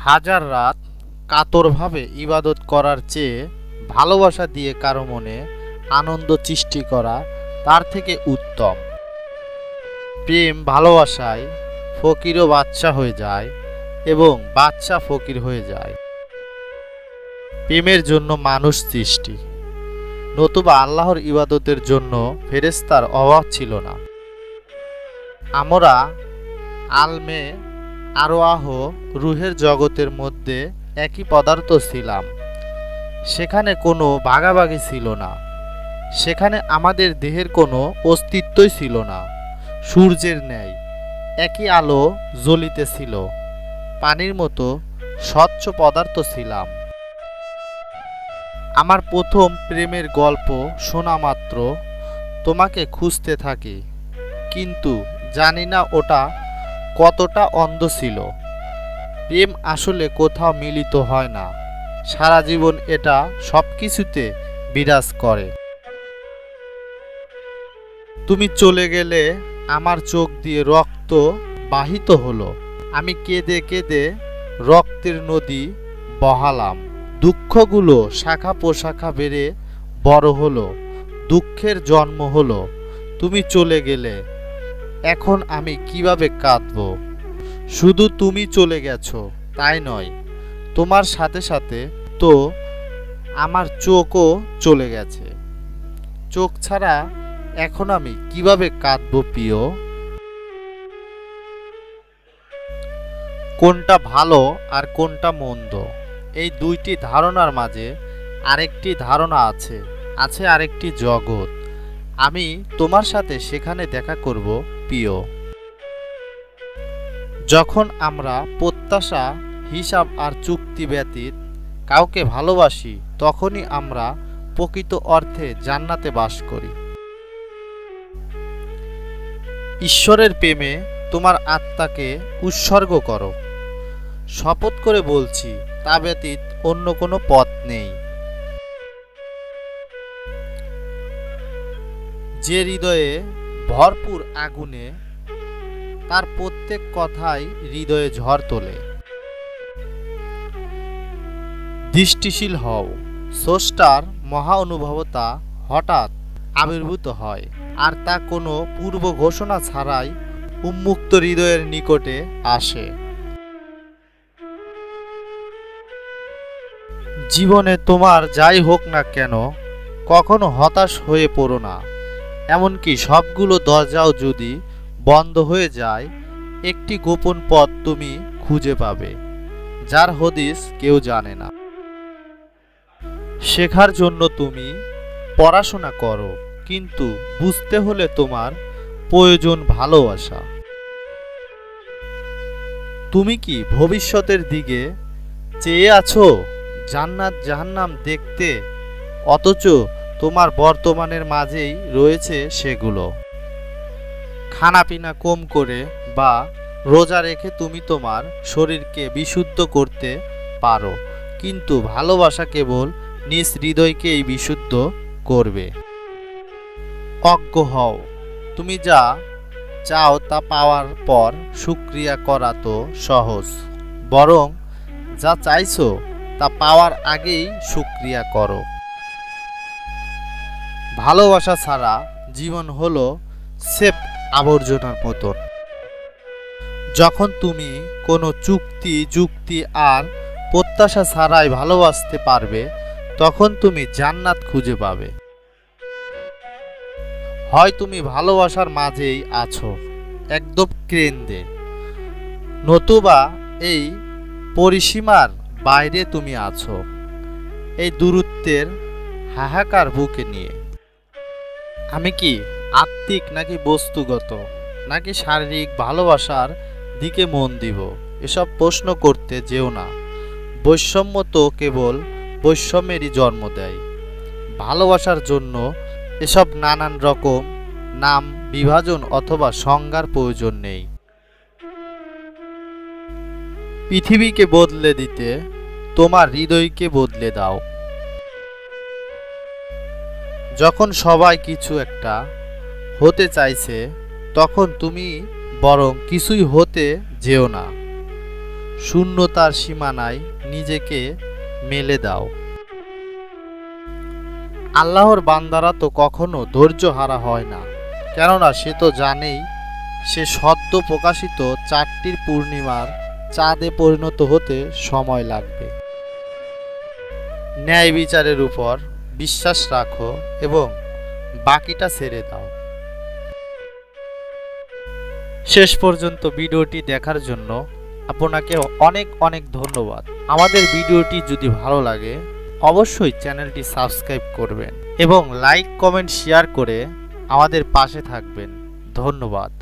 হাজার রাত কাতরভাবে ইবাদত করার চেয়ে ভালোবাসা দিয়ে কারো মনে আনন্দ সৃষ্টি করা তার থেকে উত্তম। প্রেম ভালোবাসায় ফকিরও বাদশা হয়ে যায় এবং বাদশা ফকির হয়ে যায়। প্রেমের জন্য মানুষ সৃষ্টি, নতুবা আল্লাহর ইবাদতের জন্য ফেরেশতার অভাব ছিল না। আমরা আলমে আরওয়াহ রুহের জগতের মধ্যে একই পদার্থ ছিলাম। সেখানে কোনো ভাগাভাগি ছিল না, সেখানে আমাদের দেহের কোনো অস্তিত্বই ছিল না। সূর্যের ন্যায় একই আলো জ্বলিতেছিল, পানির মতো স্বচ্ছ পদার্থ ছিলাম। আমার প্রথম প্রেমের গল্প শোনা মাত্র তোমাকে খুঁজতে থাকি, কিন্তু জানি না ওটা কতটা অন্ধ ছিল। প্রেম আসলে কোথাও মিলিত হয় না, সারা জীবন এটা সব কিছুতে বিরাজ করে। তুমি চলে গেলে আমার চোখ দিয়ে রক্ত বাহিত হলো, আমি কেঁদে কেঁদে রক্তের নদী বহালাম। দুঃখগুলো শাখা প্রশাখা বেড়ে বড় হলো, দুঃখের জন্ম হলো। তুমি চলে গেলে, এখন আমি কিভাবে কাঁদব? শুধু তুমি চলে গেছো তাই নয়, তোমার সাথে সাথে তো আমার চোখও চলে গেছে। চোখ ছাড়া এখন আমি কিভাবে কাঁদব প্রিয়? কোনটা ভালো আর কোনটা মন্দ, এই দুইটি ধারণার মাঝে আরেকটি ধারণা আছে, আরেকটি জগৎ। আমি তোমার সাথে সেখানে দেখা করব প্রিয়। যখন আমরা প্রত্যাশা, হিসাব আর চুক্তি ব্যতীত কাউকে ভালোবাসি, তখনই আমরা প্রকৃত অর্থে জান্নাতে বাস করি। ঈশ্বরের প্রেমে তোমার আত্মাকে উৎসর্গ করো। শপথ করে বলছি, তা ব্যতীত অন্য কোনো পথ নেই। যে হৃদয়ে ভরপুর আগুনে, তার প্রত্যেক কথাই হৃদয়ে ঝড় তোলে। দৃষ্টিশীল হও, স্রষ্টার মহা অনুভবতা হঠাৎ আবির্ভূত হয়, আর তা কোনো পূর্ব ঘোষণা ছাড়াই উন্মুক্ত হৃদয়ের নিকটে আসে। জীবনে তোমার যাই হোক না কেন, কখনো হতাশ হয়ে পড়ো না। এমনকি সবগুলো দরজাও যদি বন্ধ হয়ে যায়, একটি গোপন পথ তুমি খুঁজে পাবে, যার হদিস কেউ জানে না। শেখার জন্য তুমি পড়াশোনা করো, কিন্তু বুঝতে হলে তোমার প্রয়োজন ভালোবাসা। তুমি কি ভবিষ্যতের দিকে চেয়ে আছো, জান্নাত জাহান্নাম দেখতে, অথচ তোমার বর্তমানের মাঝেই রয়েছে সেগুলো? খানাপিনা কম করে বা রোজা রেখে তুমি তোমার শরীরকে বিশুদ্ধ করতে পারো, কিন্তু ভালোবাসা কেবল নিজ হৃদয়কেই বিশুদ্ধ করবে। অজ্ঞ হও, তুমি যা চাও তা পাওয়ার পর শুকরিয়া করা তো সহজ, বরং যা চাইছো তা পাওয়ার আগেই শুকরিয়া করো। ভালোবাসা ছাড়া জীবন হলো সেফ আবর্জনার মতন। যখন তুমি কোনো যুক্তি আর প্রত্যাশা ছাড়াই ভালোবাসতে পারবে, তখন তুমি জান্নাত খুঁজে পাবে। হয় তুমি ভালোবাসার মাঝেই আছো, একদম কেন্দ্রে, নতুবা এই পরিসীমার বাইরে তুমি আছো, এই দূরত্বের হাহাকার বুকে নিয়ে। আমি কি আত্মিক নাকি বস্তুগত, নাকি শারীরিক ভালোবাসার দিকে মন দিব, এসব প্রশ্ন করতে যেও না। বৈষম্য তো কেবল বৈষম্যেরই জন্ম দেয়। ভালোবাসার জন্য এসব নানান রকম নাম, বিভাজন অথবা সংজ্ঞার প্রয়োজন নেই। পৃথিবীকে বদলে দিতে তোমার হৃদয়কে বদলে দাও। যখন সবাই কিছু একটা হতে চাইছে, তখন তুমি বরং কিছুই হতে যেও না। শূন্যতার সীমানায় নিজেকে মেলে দাও। আল্লাহর বান্দারা তো কখনো ধৈর্য হারা হয় না, কেননা সে তো জানেই সে সদ্য প্রকাশিত 4টি পূর্ণিমার চাঁদে পরিণত হতে সময় লাগবে। ন্যায় বিচারের উপর বিশ্বাস রাখো এবং বাকিটা ছেড়ে দাও। শেষ পর্যন্ত ভিডিওটি দেখার জন্য আপনাকে অনেক অনেক ধন্যবাদ। আমাদের ভিডিওটি যদি ভালো লাগে অবশ্যই চ্যানেলটি সাবস্ক্রাইব করবেন এবং লাইক কমেন্ট শেয়ার করে আমাদের পাশে থাকবেন। ধন্যবাদ।